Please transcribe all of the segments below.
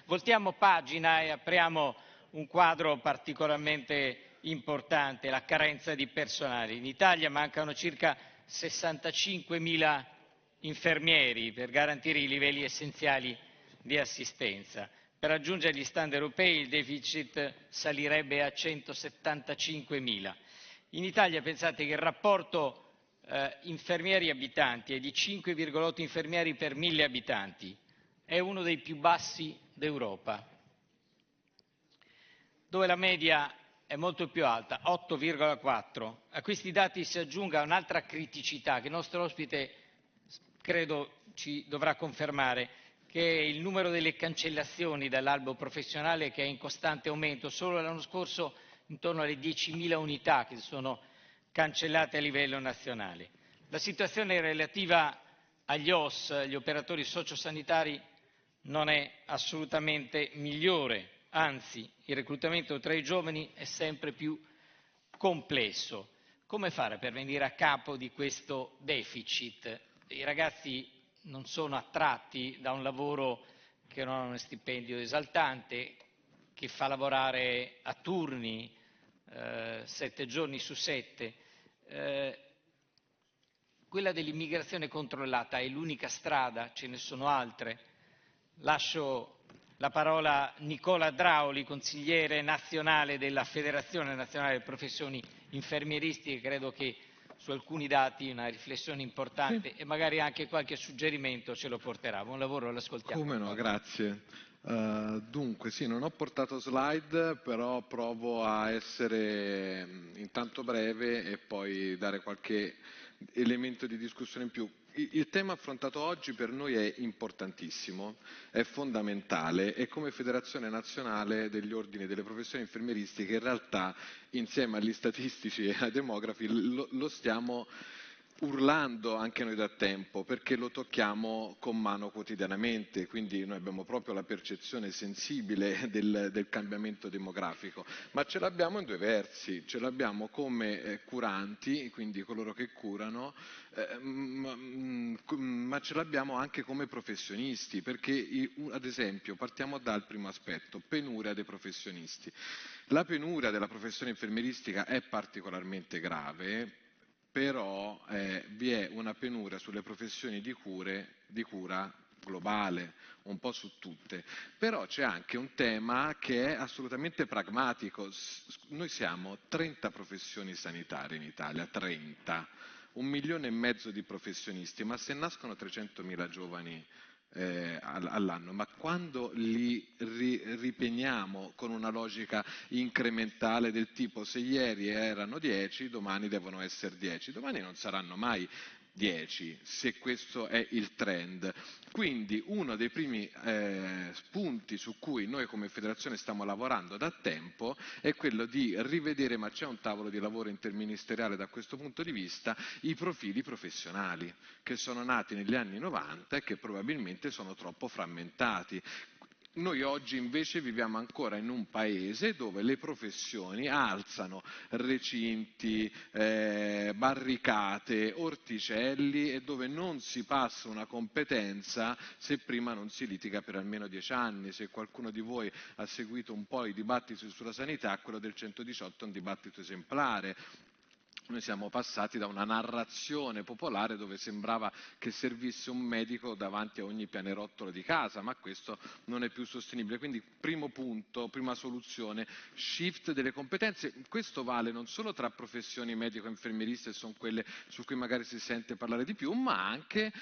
Voltiamo pagina e apriamo un quadro particolarmente importante, la carenza di personale. In Italia mancano circa 65.000 infermieri per garantire i livelli essenziali di assistenza. Per raggiungere gli standard europei il deficit salirebbe a 175.000. In Italia pensate che il rapporto infermieri-abitanti è di 5,8 infermieri per 1.000 abitanti, è uno dei più bassi d'Europa, dove la media è molto più alta, 8,4. A questi dati si aggiunga un'altra criticità che il nostro ospite credo ci dovrà confermare, che è il numero delle cancellazioni dall'albo professionale che è in costante aumento. Solo l'anno scorso intorno alle 10.000 unità che sono cancellate a livello nazionale. La situazione relativa agli OSS, gli operatori sociosanitari, non è assolutamente migliore, anzi il reclutamento tra i giovani è sempre più complesso. Come fare per venire a capo di questo deficit? I ragazzi non sono attratti da un lavoro che non ha uno stipendio esaltante, che fa lavorare a turni, 7 giorni su 7. Quella dell'immigrazione controllata è l'unica strada, ce ne sono altre. Lascio la parola a Nicola Drauli, consigliere nazionale della Federazione Nazionale delle Professioni Infermieristiche, credo che su alcuni dati una riflessione importante e magari anche qualche suggerimento ce lo porterà. Buon lavoro, l'ascoltiamo. Come no, grazie. Dunque, sì, non ho portato slide, però provo a essere intanto breve e poi dare qualche elemento di discussione in più. Il tema affrontato oggi per noi è importantissimo, è fondamentale e come Federazione Nazionale degli Ordini delle Professioni Infermieristiche in realtà insieme agli statistici e ai demografi lo stiamo urlando anche noi da tempo, perché lo tocchiamo con mano quotidianamente, quindi noi abbiamo proprio la percezione sensibile del cambiamento demografico, ma ce l'abbiamo in due versi, ce l'abbiamo come curanti, quindi coloro che curano, ma ce l'abbiamo anche come professionisti, perché ad esempio partiamo dal primo aspetto, penuria dei professionisti. La penuria della professione infermieristica è particolarmente grave, però vi è una penuria sulle professioni di cura globale, un po' su tutte. Però c'è anche un tema che è assolutamente pragmatico. Noi siamo 30 professioni sanitarie in Italia, 30, 1,5 milioni di professionisti, ma se nascono 300.000 giovani all'anno, ma quando li ripeniamo con una logica incrementale del tipo se ieri erano 10, domani devono essere 10, domani non saranno mai 10, se questo è il trend. Quindi uno dei primi punti su cui noi come federazione stiamo lavorando da tempo è quello di rivedere, ma c'è un tavolo di lavoro interministeriale da questo punto di vista, i profili professionali che sono nati negli anni 90 e che probabilmente sono troppo frammentati. Noi oggi invece viviamo ancora in un paese dove le professioni alzano recinti, barricate, orticelli e dove non si passa una competenza se prima non si litiga per almeno 10 anni. Se qualcuno di voi ha seguito un po' i dibattiti sulla sanità, quello del 118 è un dibattito esemplare. Noi siamo passati da una narrazione popolare dove sembrava che servisse un medico davanti a ogni pianerottolo di casa, ma questo non è più sostenibile. Quindi primo punto, prima soluzione, shift delle competenze. Questo vale non solo tra professioni medico-infermieriste, sono quelle su cui magari si sente parlare di più, ma anche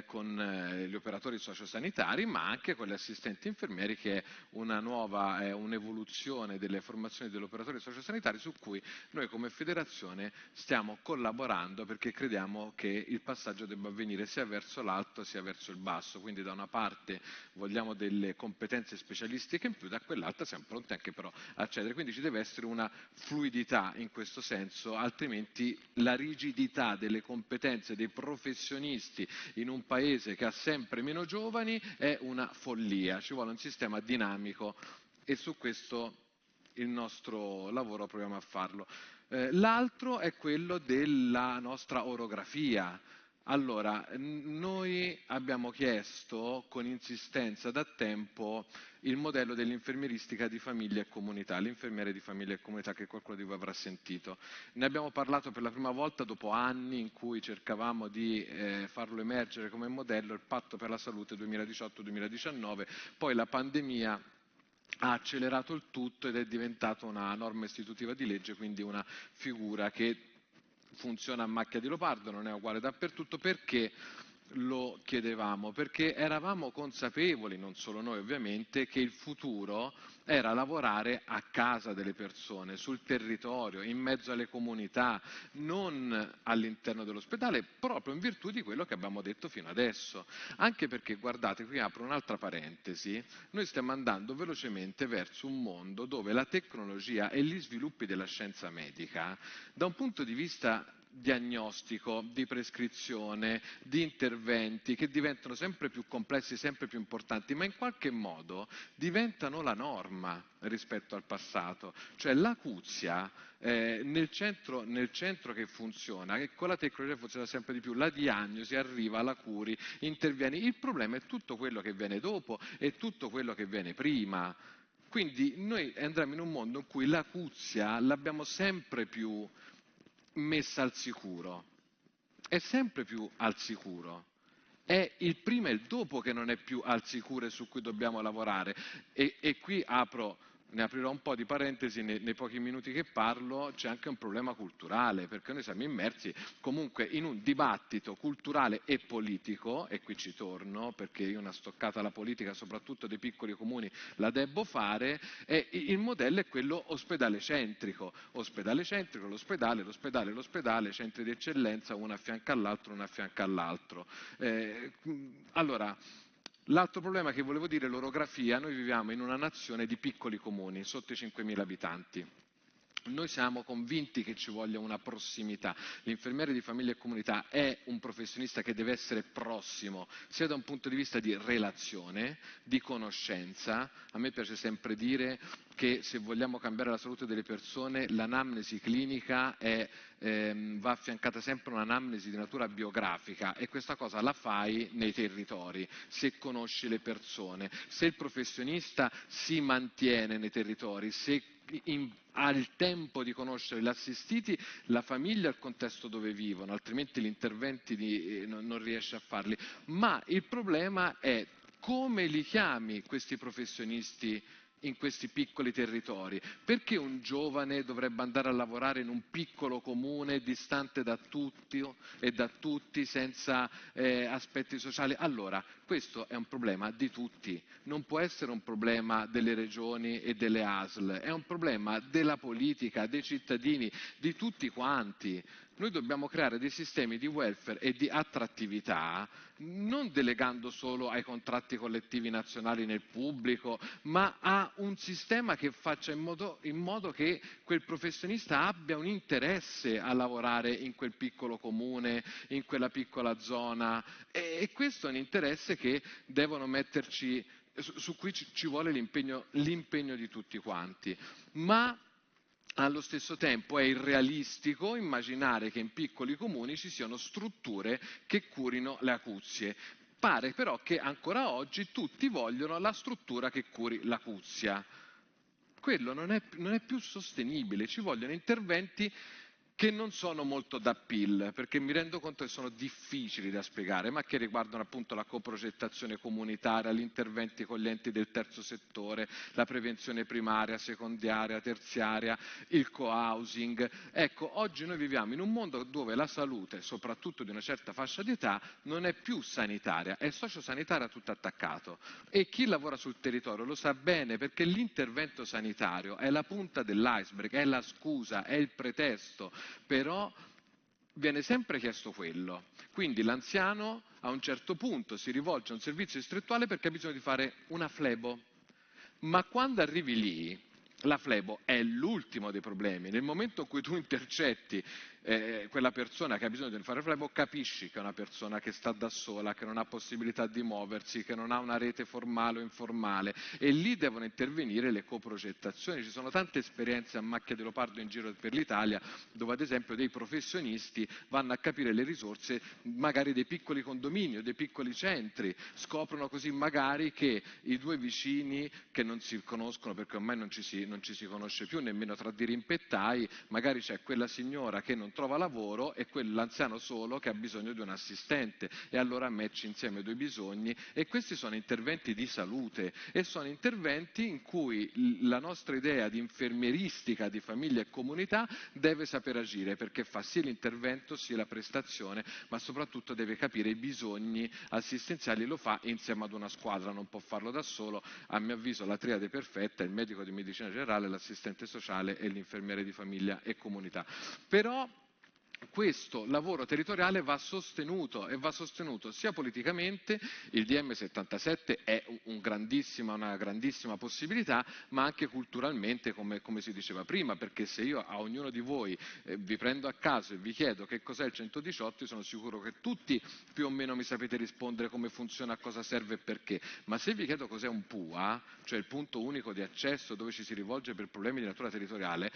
con gli operatori sociosanitari, ma anche con gli assistenti infermieri, che è una nuova, un'evoluzione delle formazioni degli operatori sociosanitari su cui noi come federazione stiamo collaborando, perché crediamo che il passaggio debba avvenire sia verso l'alto sia verso il basso, quindi da una parte vogliamo delle competenze specialistiche in più, da quell'altra siamo pronti anche però a accedere, quindi ci deve essere una fluidità in questo senso, altrimenti la rigidità delle competenze dei professionisti in un paese che ha sempre meno giovani è una follia, ci vuole un sistema dinamico e su questo il nostro lavoro proviamo a farlo. L'altro è quello della nostra orografia. Allora, noi abbiamo chiesto con insistenza da tempo il modello dell'infermieristica di famiglia e comunità, l'infermiere di famiglia e comunità che qualcuno di voi avrà sentito. Ne abbiamo parlato per la prima volta dopo anni in cui cercavamo di farlo emergere come modello, il Patto per la Salute 2018-2019, poi la pandemia ha accelerato il tutto ed è diventata una norma istitutiva di legge, quindi una figura che funziona a macchia di leopardo, non è uguale dappertutto. Perché lo chiedevamo? Perché eravamo consapevoli, non solo noi ovviamente, che il futuro era lavorare a casa delle persone, sul territorio, in mezzo alle comunità, non all'interno dell'ospedale, proprio in virtù di quello che abbiamo detto fino adesso. Anche perché, guardate, qui apro un'altra parentesi, noi stiamo andando velocemente verso un mondo dove la tecnologia e gli sviluppi della scienza medica, da un punto di vista diagnostico, di prescrizione, di interventi che diventano sempre più complessi, sempre più importanti, ma in qualche modo diventano la norma rispetto al passato. Cioè l'acuzia nel centro che funziona, che con la tecnologia funziona sempre di più, la diagnosi arriva, la curi, intervieni. Il problema è tutto quello che viene dopo e tutto quello che viene prima. Quindi noi andremo in un mondo in cui l'acuzia l'abbiamo sempre più messa al sicuro, è sempre più al sicuro. È il prima e il dopo che non è più al sicuro e su cui dobbiamo lavorare. E qui ne aprirò un po' di parentesi nei pochi minuti che parlo, c'è anche un problema culturale, perché noi siamo immersi comunque in un dibattito culturale e politico, e qui ci torno, perché io una stoccata alla politica, soprattutto dei piccoli comuni, la debbo fare, e il modello è quello ospedale centrico, l'ospedale, centri di eccellenza, uno a fianco all'altro, uno a fianco all'altro. Allora, l'altro problema che volevo dire è l'orografia. Noi viviamo in una nazione di piccoli comuni, sotto i 5.000 abitanti. Noi siamo convinti che ci voglia una prossimità. L'infermiere di famiglia e comunità è un professionista che deve essere prossimo, sia da un punto di vista di relazione, di conoscenza. A me piace sempre dire che se vogliamo cambiare la salute delle persone, l'anamnesi clinica va affiancata sempre a un'anamnesi di natura biografica, e questa cosa la fai nei territori, se conosci le persone. Se il professionista si mantiene nei territori, se ha il tempo di conoscere gli assistiti, la famiglia e il contesto dove vivono, altrimenti gli interventi non riesce a farli. Ma il problema è come li chiami questi professionisti in questi piccoli territori. Perché un giovane dovrebbe andare a lavorare in un piccolo comune distante da tutti e da tutti, senza aspetti sociali? Allora, questo è un problema di tutti, non può essere un problema delle regioni e delle ASL, è un problema della politica, dei cittadini, di tutti quanti. Noi dobbiamo creare dei sistemi di welfare e di attrattività, non delegando solo ai contratti collettivi nazionali nel pubblico, ma a un sistema che faccia in modo che quel professionista abbia un interesse a lavorare in quel piccolo comune, in quella piccola zona, e questo è un interesse che devono metterci, su cui ci vuole l'impegno di tutti quanti. Ma allo stesso tempo è irrealistico immaginare che in piccoli comuni ci siano strutture che curino le acuzie. Pare però che ancora oggi tutti vogliono la struttura che curi l'acuzia. Quello non è più sostenibile, ci vogliono interventi che non sono molto d'appeal, perché mi rendo conto che sono difficili da spiegare, ma che riguardano appunto la coprogettazione comunitaria, gli interventi con gli enti del terzo settore, la prevenzione primaria, secondaria, terziaria, il co-housing. Ecco, oggi noi viviamo in un mondo dove la salute, soprattutto di una certa fascia di età, non è più sanitaria, è sociosanitaria, tutto attaccato. E chi lavora sul territorio lo sa bene, perché l'intervento sanitario è la punta dell'iceberg, è la scusa, è il pretesto, però viene sempre chiesto quello. Quindi l'anziano a un certo punto si rivolge a un servizio distrettuale perché ha bisogno di fare una flebo. Ma quando arrivi lì, la flebo è l'ultimo dei problemi. Nel momento in cui tu intercetti quella persona che ha bisogno di fare flebo, capisci che è una persona che sta da sola, che non ha possibilità di muoversi, che non ha una rete formale o informale, e lì devono intervenire le coprogettazioni. Ci sono tante esperienze a macchia di leopardo in giro per l'Italia, dove ad esempio dei professionisti vanno a capire le risorse magari dei piccoli condomini o dei piccoli centri, scoprono così magari che i due vicini che non si conoscono, perché ormai non ci si conosce più nemmeno tra dirimpettai, magari c'è quella signora che non trova lavoro e quell'anziano solo che ha bisogno di un assistente, e allora match insieme i due bisogni. E questi sono interventi di salute, e sono interventi in cui la nostra idea di infermieristica di famiglia e comunità deve saper agire, perché fa sì l'intervento sia la prestazione, ma soprattutto deve capire i bisogni assistenziali, lo fa insieme ad una squadra, non può farlo da solo. A mio avviso la triade perfetta è il medico di medicina generale, l'assistente sociale e l'infermiere di famiglia e comunità. Però questo lavoro territoriale va sostenuto, e va sostenuto sia politicamente, il DM 77 è una grandissima possibilità, ma anche culturalmente, come si diceva prima, perché se io a ognuno di voi vi prendo a caso e vi chiedo che cos'è il 118, sono sicuro che tutti più o meno mi sapete rispondere come funziona, a cosa serve e perché. Ma se vi chiedo cos'è un PUA, cioè il punto unico di accesso dove ci si rivolge per problemi di natura territoriale,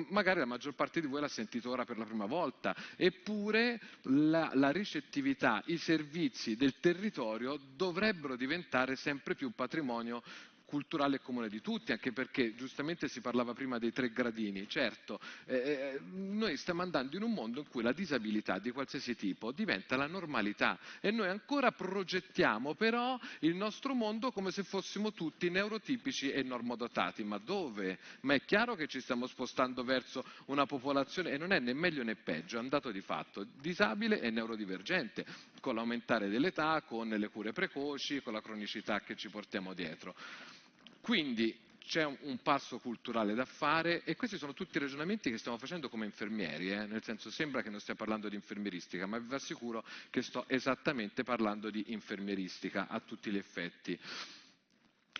magari la maggior parte di voi l'ha sentito ora per la prima volta. Eppure la ricettività, i servizi del territorio dovrebbero diventare sempre più patrimonio culturale e comune di tutti, anche perché giustamente si parlava prima dei 3 gradini. Certo, noi stiamo andando in un mondo in cui la disabilità di qualsiasi tipo diventa la normalità, e noi ancora progettiamo però il nostro mondo come se fossimo tutti neurotipici e normodotati. Ma dove? Ma è chiaro che ci stiamo spostando verso una popolazione, e non è né meglio né peggio, è un dato di fatto, disabile e neurodivergente, con l'aumentare dell'età, con le cure precoci, con la cronicità che ci portiamo dietro. Quindi c'è un passo culturale da fare, e questi sono tutti i ragionamenti che stiamo facendo come infermieri, nel senso, sembra che non stia parlando di infermieristica, ma vi assicuro che sto esattamente parlando di infermieristica a tutti gli effetti.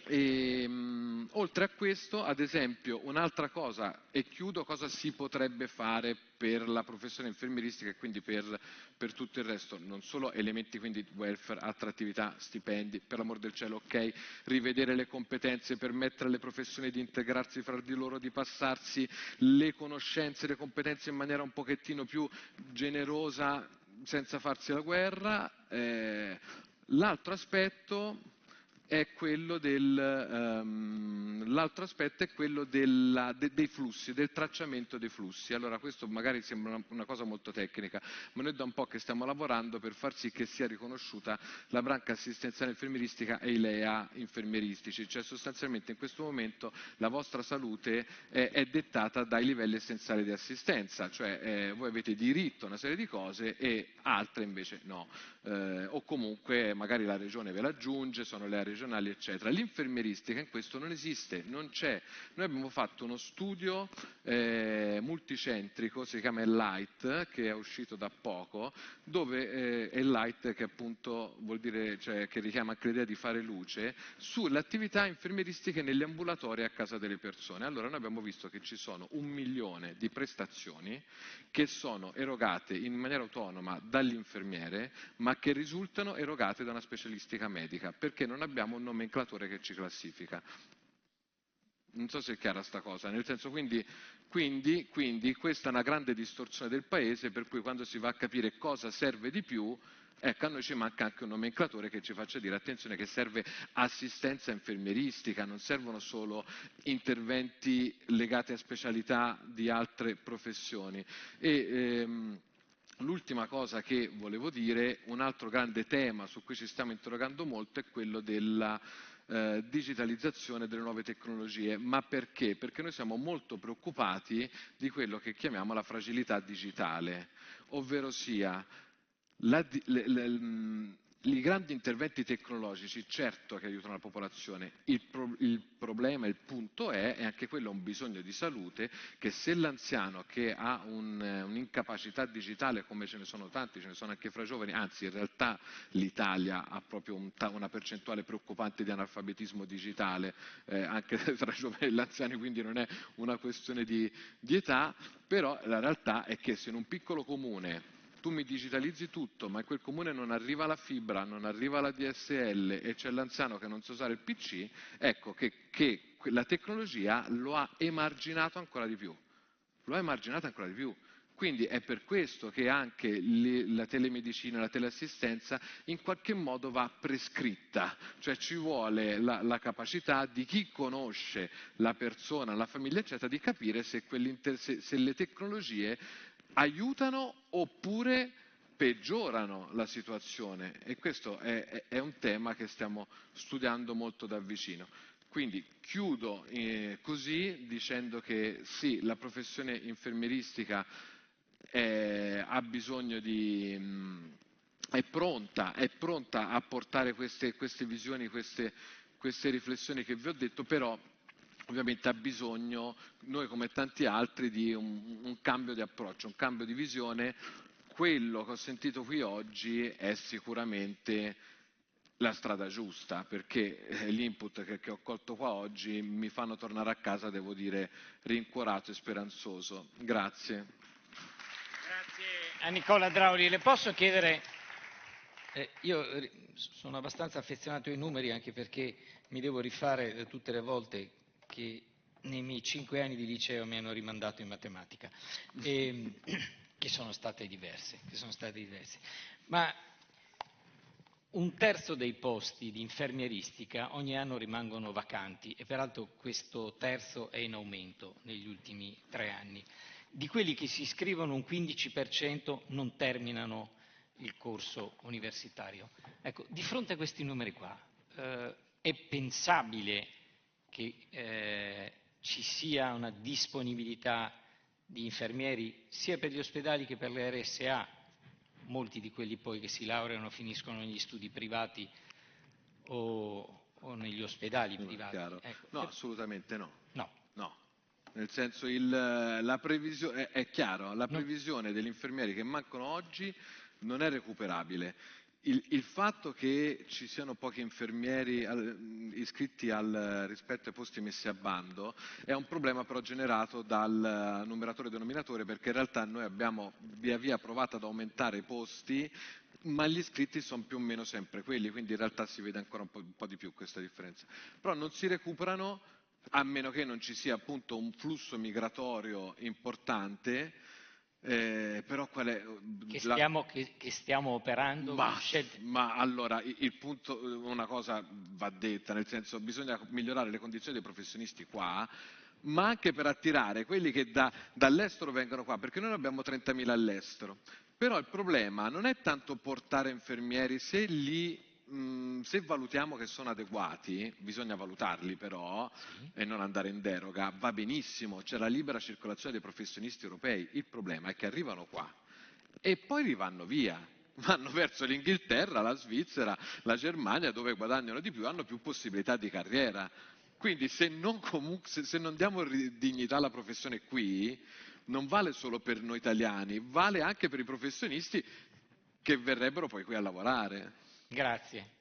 Oltre a questo, ad esempio, un'altra cosa, e chiudo, cosa si potrebbe fare per la professione infermieristica e quindi per tutto il resto, non solo elementi quindi welfare, attrattività, stipendi, per l'amor del cielo, ok, rivedere le competenze, permettere alle professioni di integrarsi fra di loro, di passarsi le conoscenze, le competenze in maniera un pochettino più generosa, senza farsi la guerra. L'altro aspetto è quello dei flussi, del tracciamento dei flussi. Allora, questo magari sembra una cosa molto tecnica, ma noi da un po' che stiamo lavorando per far sì che sia riconosciuta la branca assistenziale infermieristica e i LEA infermieristici, cioè sostanzialmente in questo momento la vostra salute è dettata dai livelli essenziali di assistenza, cioè voi avete diritto a una serie di cose e altre invece no. O comunque magari la regione ve l'aggiunge, sono le regionali eccetera. L'infermieristica in questo non esiste, non c'è. Noi abbiamo fatto uno studio multicentrico, si chiama Enlight, che è uscito da poco, dove Enlight, che appunto vuol dire, cioè, che richiama anche l'idea di fare luce, sulle attività infermieristiche negli ambulatori a casa delle persone. Allora noi abbiamo visto che ci sono 1 milione di prestazioni che sono erogate in maniera autonoma dall'infermiere, ma che risultano erogate da una specialistica medica, perché non abbiamo un nomenclatore che ci classifica. Non so se è chiara sta cosa, nel senso, quindi questa è una grande distorsione del paese, per cui quando si va a capire cosa serve di più, ecco, a noi ci manca anche un nomenclatore che ci faccia dire attenzione che serve assistenza infermieristica, non servono solo interventi legati a specialità di altre professioni. L'ultima cosa che volevo dire, un altro grande tema su cui ci stiamo interrogando molto, è quello della digitalizzazione delle nuove tecnologie. Ma perché? Perché noi siamo molto preoccupati di quello che chiamiamo la fragilità digitale, ovvero sia I grandi interventi tecnologici certo che aiutano la popolazione, il problema, il punto è anche quello un bisogno di salute, che se l'anziano che ha un'incapacità digitale, come ce ne sono tanti, ce ne sono anche fra i giovani, anzi in realtà l'Italia ha proprio una percentuale preoccupante di analfabetismo digitale, anche tra i giovani e gli anziani, quindi non è una questione di età, però la realtà è che se in un piccolo comune tu mi digitalizzi tutto, ma in quel comune non arriva la fibra, non arriva la DSL e c'è l'anziano che non sa usare il PC, ecco che la tecnologia lo ha emarginato ancora di più. Lo ha emarginato ancora di più. Quindi è per questo che anche la telemedicina, la teleassistenza in qualche modo va prescritta, cioè ci vuole la capacità di chi conosce la persona, la famiglia, eccetera, di capire se le tecnologie aiutano oppure peggiorano la situazione, e questo è un tema che stiamo studiando molto da vicino. Quindi chiudo così dicendo che sì, la professione infermieristica ha bisogno è pronta a portare queste visioni, queste riflessioni che vi ho detto, però ovviamente ha bisogno, noi come tanti altri, di un cambio di approccio, un cambio di visione. Quello che ho sentito qui oggi è sicuramente la strada giusta, perché gli input che ho colto qua oggi mi fanno tornare a casa, devo dire, rincuorato e speranzoso. Grazie. Grazie a Nicola Drauli. Le posso chiedere, io sono abbastanza affezionato ai numeri, anche perché mi devo rifare tutte le volte che nei miei 5 anni di liceo mi hanno rimandato in matematica, che sono state diverse. Ma un terzo dei posti di infermieristica ogni anno rimangono vacanti, e peraltro questo terzo è in aumento negli ultimi 3 anni. Di quelli che si iscrivono, un 15% non terminano il corso universitario. Ecco, di fronte a questi numeri qua, è pensabile che ci sia una disponibilità di infermieri sia per gli ospedali che per le RSA? Molti di quelli poi che si laureano finiscono negli studi privati o negli ospedali privati. Ecco. No, assolutamente no. No. No. Nel senso, la previsione è chiaro, la previsione degli infermieri che mancano oggi non è recuperabile. Il fatto che ci siano pochi infermieri iscritti rispetto ai posti messi a bando è un problema però generato dal numeratore e denominatore, perché in realtà noi abbiamo via via provato ad aumentare i posti, ma gli iscritti sono più o meno sempre quelli, quindi in realtà si vede ancora un po' di più questa differenza. Però non si recuperano a meno che non ci sia appunto un flusso migratorio importante. Però qual è che stiamo operando? Ma allora il punto, una cosa va detta, nel senso, bisogna migliorare le condizioni dei professionisti qua, ma anche per attirare quelli che dall'estero vengono qua, perché noi abbiamo 30.000 all'estero. Però il problema non è tanto portare infermieri, se valutiamo che sono adeguati, bisogna valutarli però, sì, e non andare in deroga, va benissimo, c'è la libera circolazione dei professionisti europei. Il problema è che arrivano qua e poi rivanno via, vanno verso l'Inghilterra, la Svizzera, la Germania, dove guadagnano di più, hanno più possibilità di carriera. Quindi se non diamo dignità alla professione qui, non vale solo per noi italiani, vale anche per i professionisti che verrebbero poi qui a lavorare. Grazie.